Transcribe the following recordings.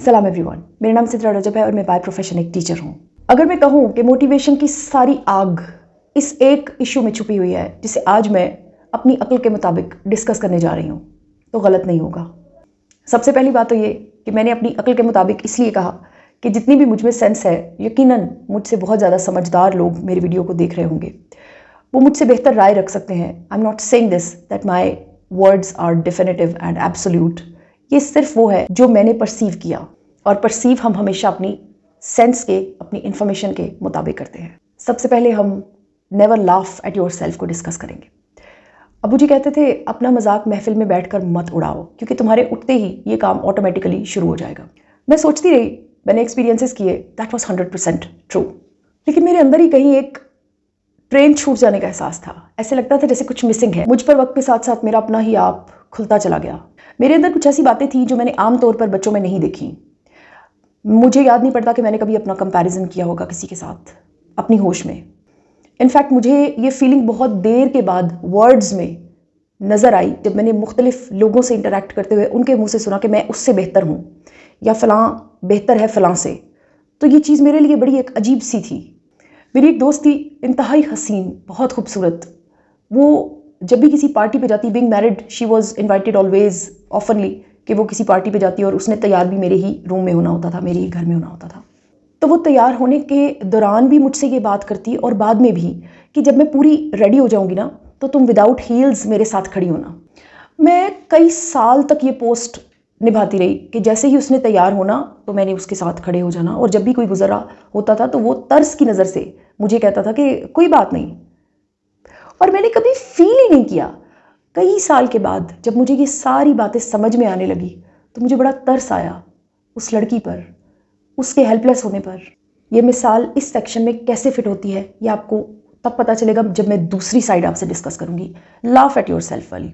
सलाम एवरीवन, मेरा नाम सिद्रा रजब है और मैं बाय प्रोफेशन एक टीचर हूँ। अगर मैं कहूँ कि मोटिवेशन की सारी आग इस एक इशू में छुपी हुई है जिसे आज मैं अपनी अक्ल के मुताबिक डिस्कस करने जा रही हूँ, तो गलत नहीं होगा। सबसे पहली बात तो ये कि मैंने अपनी अक्ल के मुताबिक इसलिए कहा कि जितनी भी मुझ में सेंस है, यकीनन मुझसे बहुत ज़्यादा समझदार लोग मेरे वीडियो को देख रहे होंगे, वो मुझसे बेहतर राय रख सकते हैं। I am not saying this that my words are definitive and absolute. ये सिर्फ वो है जो मैंने परसीव किया, और परसीव हम हमेशा अपनी सेंस के, अपनी इंफॉर्मेशन के मुताबिक करते हैं। सबसे पहले हम never laugh at your self को डिस्कस करेंगे। अबू जी कहते थे अपना मजाक महफिल में बैठकर मत उड़ाओ, क्योंकि तुम्हारे उठते ही ये काम ऑटोमेटिकली शुरू हो जाएगा। मैं सोचती रही, मैंने एक्सपीरियंसेस किए, दैट वॉज 100% ट्रू, लेकिन मेरे अंदर ही कहीं एक ट्रेन छूट जाने का एहसास था। ऐसे लगता था जैसे कुछ मिसिंग है। मुझ पर वक्त के साथ साथ मेरा अपना ही आप खुलता चला गया। मेरे अंदर कुछ ऐसी बातें थी जो मैंने आमतौर पर बच्चों में नहीं देखी। मुझे याद नहीं पड़ता कि मैंने कभी अपना कंपैरिजन किया होगा किसी के साथ अपनी होश में। इनफैक्ट मुझे ये फीलिंग बहुत देर के बाद वर्ड्स में नज़र आई, जब मैंने मुख्तलिफ लोगों से इंटरेक्ट करते हुए उनके मुंह से सुना कि मैं उससे बेहतर हूँ या फ़लाँ बेहतर है फ़लाँ से। तो ये चीज़ मेरे लिए बड़ी एक अजीब सी थी। मेरी एक दोस्त थी, इंतहाई हसीन, बहुत खूबसूरत। वो जब भी किसी पार्टी पे जाती, being married, she was invited always ऑफनली कि वो किसी पार्टी पे जाती, और उसने तैयार भी मेरे ही रूम में होना होता था, मेरे ही घर में होना होता था। तो वो तैयार होने के दौरान भी मुझसे ये बात करती और बाद में भी कि जब मैं पूरी रेडी हो जाऊंगी ना, तो तुम विदाउट हील्स मेरे साथ खड़ी होना। मैं कई साल तक ये पोस्ट निभाती रही कि जैसे ही उसने तैयार होना तो मैंने उसके साथ खड़े हो जाना, और जब भी कोई गुजरा होता था तो वो तर्स की नज़र से मुझे कहता था कि कोई बात नहीं। और मैंने कभी फील ही नहीं किया। कई साल के बाद जब मुझे ये सारी बातें समझ में आने लगी तो मुझे बड़ा तरस आया उस लड़की पर, उसके हेल्पलेस होने पर। यह मिसाल इस सेक्शन में कैसे फिट होती है ये आपको तब पता चलेगा जब मैं दूसरी साइड आपसे डिस्कस करूंगी, लाफ एट योर सेल्फ वाली।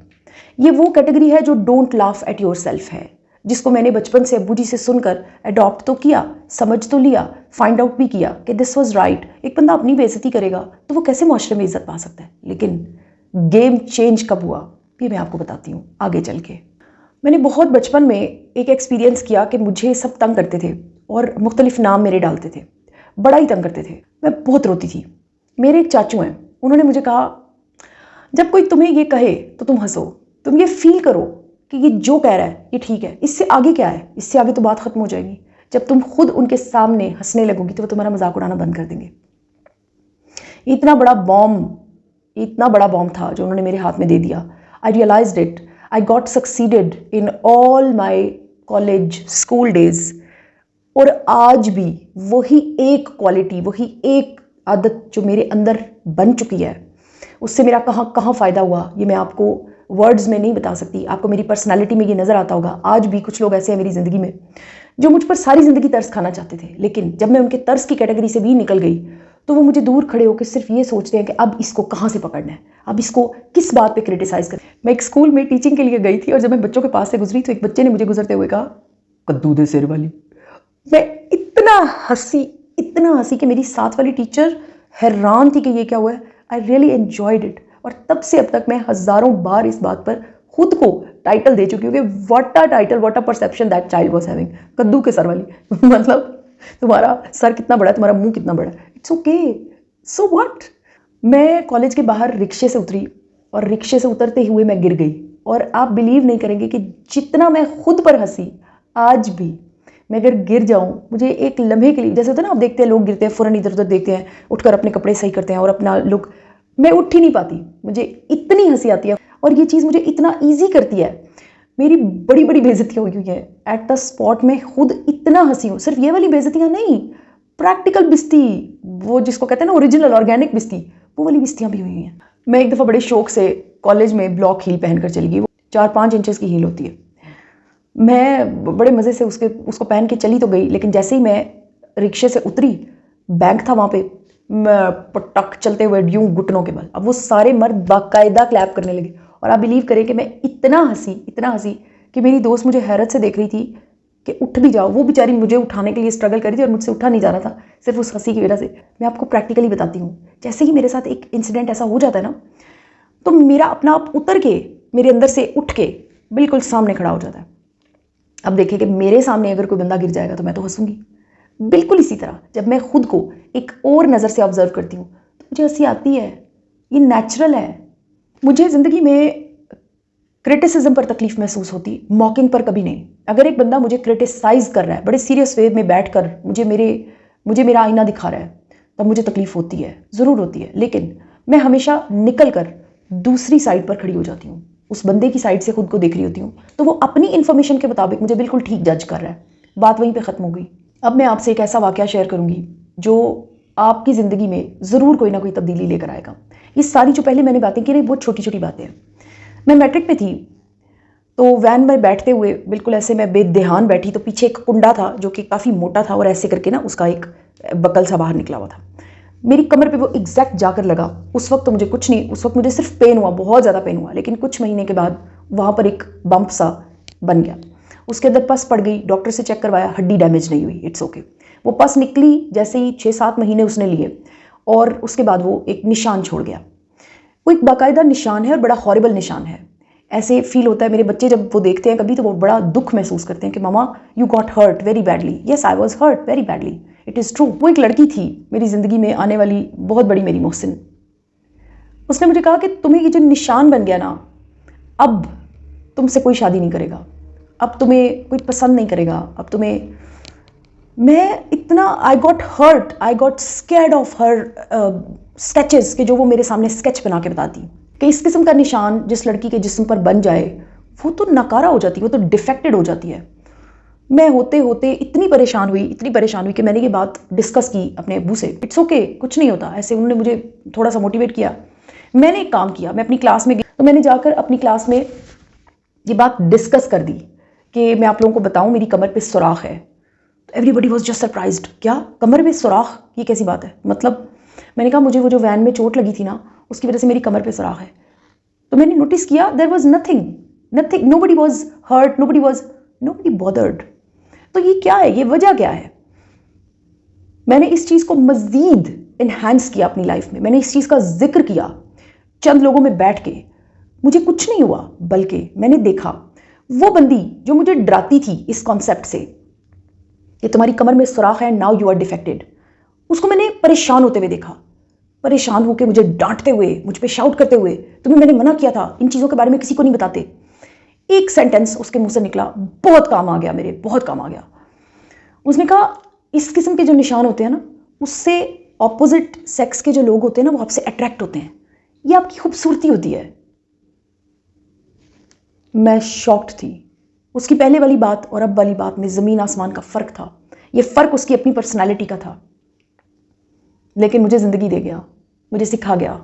ये वो कैटेगरी है जो don't laugh at your self है, जिसको मैंने बचपन से अब्बू जी से सुनकर अडॉप्ट तो किया, समझ तो लिया, फाइंड आउट भी किया कि दिस वॉज राइट। एक बंदा अपनी बेइज्जती करेगा तो वो कैसे माशरे में इज्जत पा सकता है। लेकिन गेम चेंज कब हुआ ये मैं आपको बताती हूँ आगे चल के। मैंने बहुत बचपन में एक एक्सपीरियंस किया कि मुझे सब तंग करते थे और मुख्तलिफ नाम मेरे डालते थे, बड़ा ही तंग करते थे। मैं बहुत रोती थी। मेरे एक चाचू हैं, उन्होंने मुझे कहा, जब कोई तुम्हें ये कहे तो तुम हंसो, तुम ये फील करो कि ये जो कह रहा है ये ठीक है, इससे आगे क्या है, इससे आगे तो बात खत्म हो जाएगी। जब तुम खुद उनके सामने हंसने लगोगी तो वो तुम्हारा मजाक उड़ाना बंद कर देंगे। इतना बड़ा बॉम्ब था जो उन्होंने मेरे हाथ में दे दिया। I realised it. I got succeeded in all my college school days, और आज भी वही एक क्वालिटी, वही एक आदत जो मेरे अंदर बन चुकी है, उससे मेरा कहाँ फ़ायदा हुआ ये मैं आपको वर्ड्स में नहीं बता सकती। आपको मेरी पर्सनालिटी में ये नज़र आता होगा। आज भी कुछ लोग ऐसे हैं मेरी ज़िंदगी में जो मुझ पर सारी ज़िंदगी तरस खाना चाहते थे, लेकिन जब मैं उनके तरस की कैटेगरी से भी निकल गई तो वो मुझे दूर खड़े होकर सिर्फ ये सोचते हैं कि अब इसको कहाँ से पकड़ना है, अब इसको किस बात पे क्रिटिसाइज करें। मैं एक स्कूल में टीचिंग के लिए गई थी, और जब मैं बच्चों के पास से गुजरी तो एक बच्चे ने मुझे गुजरते हुए कहा, कद्दू दे सिर वाली। मैं इतना हंसी कि मेरी साथ वाली टीचर हैरान थी कि ये क्या हुआ है। आई रियली एन्जॉयड इट, और तब से अब तक मैं हज़ारों बार इस बात पर खुद को टाइटल दे चुकी हूँ कि what a title, what a perception that child was having. कद्दू के सर वाली मतलब तुम्हारा सर कितना बड़ा है, तुम्हारा मुंह कितना बड़ा है, इट्स ओके, सो व्हाट। मैं कॉलेज के बाहर रिक्शे से उतरी, और रिक्शे से उतरते हुए मैं गिर गई, और आप बिलीव नहीं करेंगे कि जितना मैं खुद पर हंसी, आज भी मैं अगर गिर जाऊं, मुझे एक लम्हे के लिए, जैसे होता है ना, आप देखते हैं लोग गिरते हैं फ़ौरन इधर उधर देखते हैं, उठकर अपने कपड़े सही करते हैं और अपना लुक, मैं उठ ही नहीं पाती, मुझे इतनी हंसी आती है, और ये चीज़ मुझे इतना ईजी करती है। मेरी बड़ी बड़ी बेइज्जतियाँ हुई हैं एट द स्पॉट में, खुद इतना हंसी हूँ। सिर्फ ये वाली बेइज्जतियाँ नहीं, प्रैक्टिकल बिस्ती, वो जिसको कहते हैं ना ओरिजिनल ऑर्गेनिक बिस्ती, वो वाली बिस्तियाँ भी हुई हैं। मैं एक दफ़ा बड़े शौक से कॉलेज में ब्लॉक हील पहनकर चली गई। वो 4-5 इंचेस की हील होती है। मैं बड़े मज़े से उसको पहन के चली तो गई, लेकिन जैसे ही मैं रिक्शे से उतरी, बैंक था वहाँ पे, मैं पटक चलते हुए यूं घुटनों के बल, अब वो सारे मर्द बाकायदा क्लैप करने लगे। और आप बिलीव करें कि मैं इतना हंसी कि मेरी दोस्त मुझे हैरत से देख रही थी कि उठ भी जाओ। वो बेचारी मुझे उठाने के लिए स्ट्रगल कर रही थी और मुझसे उठा नहीं जा रहा था, सिर्फ उस हंसी की वजह से। मैं आपको प्रैक्टिकली बताती हूँ, जैसे ही मेरे साथ एक इंसिडेंट ऐसा हो जाता है ना, तो मेरा अपना आप उतर के, मेरे अंदर से उठ के बिल्कुल सामने खड़ा हो जाता है। अब देखिए कि मेरे सामने अगर कोई बंदा गिर जाएगा तो मैं तो हंसूंगी। बिल्कुल इसी तरह जब मैं खुद को एक और नज़र से ऑब्जर्व करती हूँ तो मुझे हंसी आती है। ये नेचुरल है। मुझे ज़िंदगी में क्रिटिसिज्म पर तकलीफ महसूस होती, मॉकिंग पर कभी नहीं। अगर एक बंदा मुझे क्रिटिसाइज कर रहा है बड़े सीरियस वे में बैठकर मुझे मेरा आईना दिखा रहा है, तब मुझे तकलीफ होती है, ज़रूर होती है। लेकिन मैं हमेशा निकल कर दूसरी साइड पर खड़ी हो जाती हूँ, उस बंदे की साइड से खुद को देख रही होती हूँ, तो वो अपनी इन्फॉर्मेशन के मुताबिक मुझे बिल्कुल ठीक जज कर रहा है। बात वहीं पर ख़त्म हो गई। अब मैं आपसे एक ऐसा वाक़या शेयर करूँगी जो आपकी ज़िंदगी में ज़रूर कोई ना कोई तब्दीली लेकर आएगा। ये सारी जो पहले मैंने बातें की, बहुत छोटी छोटी बातें हैं। मैं मैट्रिक में थी, तो वैन में बैठते हुए बिल्कुल ऐसे मैं बेध्यान बैठी, तो पीछे एक कुंडा था जो कि काफ़ी मोटा था और ऐसे करके ना उसका एक बकल सा बाहर निकला हुआ था। मेरी कमर पे वो एग्जैक्ट जाकर लगा। उस वक्त तो मुझे कुछ नहीं, उस वक्त मुझे सिर्फ पेन हुआ, बहुत ज़्यादा पेन हुआ। लेकिन कुछ महीने के बाद वहाँ पर एक बम्प सा बन गया, उसके अंदर पस पड़ गई। डॉक्टर से चेक करवाया, हड्डी डैमेज नहीं हुई, इट्स ओके। वो पस निकली जैसे ही 6-7 महीने उसने लिए और उसके बाद वो एक निशान छोड़ गया। वो एक बाकायदा निशान है और बड़ा हॉरिबल निशान है। ऐसे फील होता है, मेरे बच्चे जब वो देखते हैं कभी तो वो बड़ा दुख महसूस करते हैं कि मामा you got hurt very badly. Yes, I was hurt very badly, it is true. वो एक लड़की थी मेरी ज़िंदगी में आने वाली, बहुत बड़ी, मेरी मोहसिन। उसने मुझे कहा कि तुम्हें ये जो निशान बन गया ना, अब तुमसे कोई शादी नहीं करेगा, अब तुम्हें कोई पसंद नहीं करेगा, अब तुम्हें। मैं इतना I got hurt, I got scared of her sketches के जो वो मेरे सामने स्केच बना के बताती कि इस किस्म का निशान जिस लड़की के जिस्म पर बन जाए वो तो नकारा हो जाती है, वो तो डिफेक्टेड हो जाती है। मैं होते होते इतनी परेशान हुई कि मैंने ये बात डिस्कस की अपने अब्बू से। इट्स ओके, कुछ नहीं होता ऐसे। उन्होंने मुझे थोड़ा सा मोटिवेट किया। मैंने एक काम किया, मैं अपनी क्लास में गई, तो मैंने जाकर अपनी क्लास में ये बात डिस्कस कर दी कि मैं आप लोगों को बताऊं मेरी कमर पे सुराख है। तो एवरीबडी वॉज जस्ट सरप्राइज्ड, क्या कमर में सुराख, ये कैसी बात है? मतलब मैंने कहा मुझे वो जो वैन में चोट लगी थी ना, उसकी वजह से मेरी कमर पे सुराख है। तो मैंने नोटिस किया there was nothing, nobody was hurt, nobody bothered. तो ये क्या है, ये वजह क्या है? मैंने इस चीज़ को मज़ीद इन्हांस किया अपनी लाइफ में, मैंने इस चीज़ का जिक्र किया चंद लोगों में बैठ के। मुझे कुछ नहीं हुआ, बल्कि मैंने देखा वो बंदी जो मुझे डराती थी इस कॉन्सेप्ट से कि तुम्हारी कमर में सुराख है, नाउ यू आर डिफेक्टेड, उसको मैंने परेशान होते हुए देखा, परेशान होकर मुझे डांटते हुए, मुझ पे शाउट करते हुए, तुम्हें मैंने मना किया था इन चीज़ों के बारे में किसी को नहीं बताते। एक सेंटेंस उसके मुंह से निकला, बहुत काम आ गया मेरे, बहुत काम आ गया। उसने कहा इस किस्म के जो निशान होते हैं ना, उससे ऑपोजिट सेक्स के जो लोग होते हैं ना, वो आपसे अट्रैक्ट होते हैं, ये आपकी खूबसूरती होती है। मैं शॉक्ड थी। उसकी पहले वाली बात और अब वाली बात में ज़मीन आसमान का फ़र्क था। ये फ़र्क उसकी अपनी पर्सनालिटी का था, लेकिन मुझे ज़िंदगी दे गया, मुझे सिखा गया,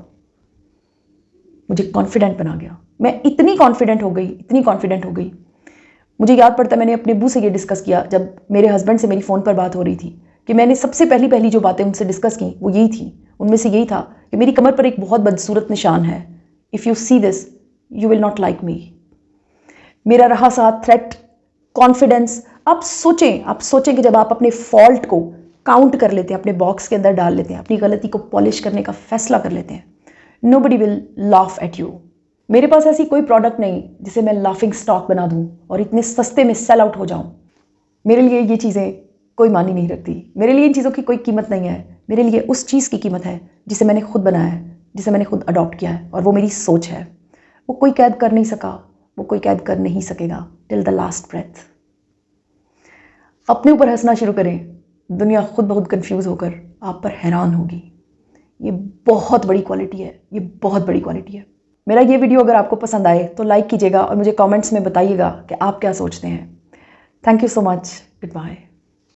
मुझे कॉन्फिडेंट बना गया। मैं इतनी कॉन्फिडेंट हो गई। मुझे याद पड़ता है मैंने अपने अब्बू से ये डिस्कस किया जब मेरे हस्बैंड से मेरी फ़ोन पर बात हो रही थी, कि मैंने सबसे पहली जो बातें उनसे डिस्कस की वो यही थी। उनमें से यही था कि मेरी कमर पर एक बहुत बदसूरत निशान है, if you see this you will not like me. मेरा रहा साथ थ्रेट, कॉन्फिडेंस। आप सोचें कि जब आप अपने फॉल्ट को काउंट कर लेते हैं, अपने बॉक्स के अंदर डाल लेते हैं, अपनी गलती को पॉलिश करने का फैसला कर लेते हैं, nobody will laugh at you. मेरे पास ऐसी कोई प्रोडक्ट नहीं जिसे मैं लाफिंग स्टॉक बना दूं और इतने सस्ते में सेल आउट हो जाऊं। मेरे लिए ये चीज़ें कोई मानी नहीं रखती, मेरे लिए इन चीज़ों की कोई कीमत नहीं है। मेरे लिए उस चीज़ की कीमत है जिसे मैंने खुद बनाया है, जिसे मैंने खुद अडॉप्ट किया है, और वो मेरी सोच है। वो कोई कैद कर नहीं सका, वो कोई कैद कर नहीं सकेगा टिल द लास्ट ब्रेथ। अपने ऊपर हंसना शुरू करें, दुनिया खुद बहुत कंफ्यूज होकर आप पर हैरान होगी। ये बहुत बड़ी क्वालिटी है, ये बहुत बड़ी क्वालिटी है। मेरा ये वीडियो अगर आपको पसंद आए तो लाइक कीजिएगा और मुझे कमेंट्स में बताइएगा कि आप क्या सोचते हैं। Thank you so much, good bye.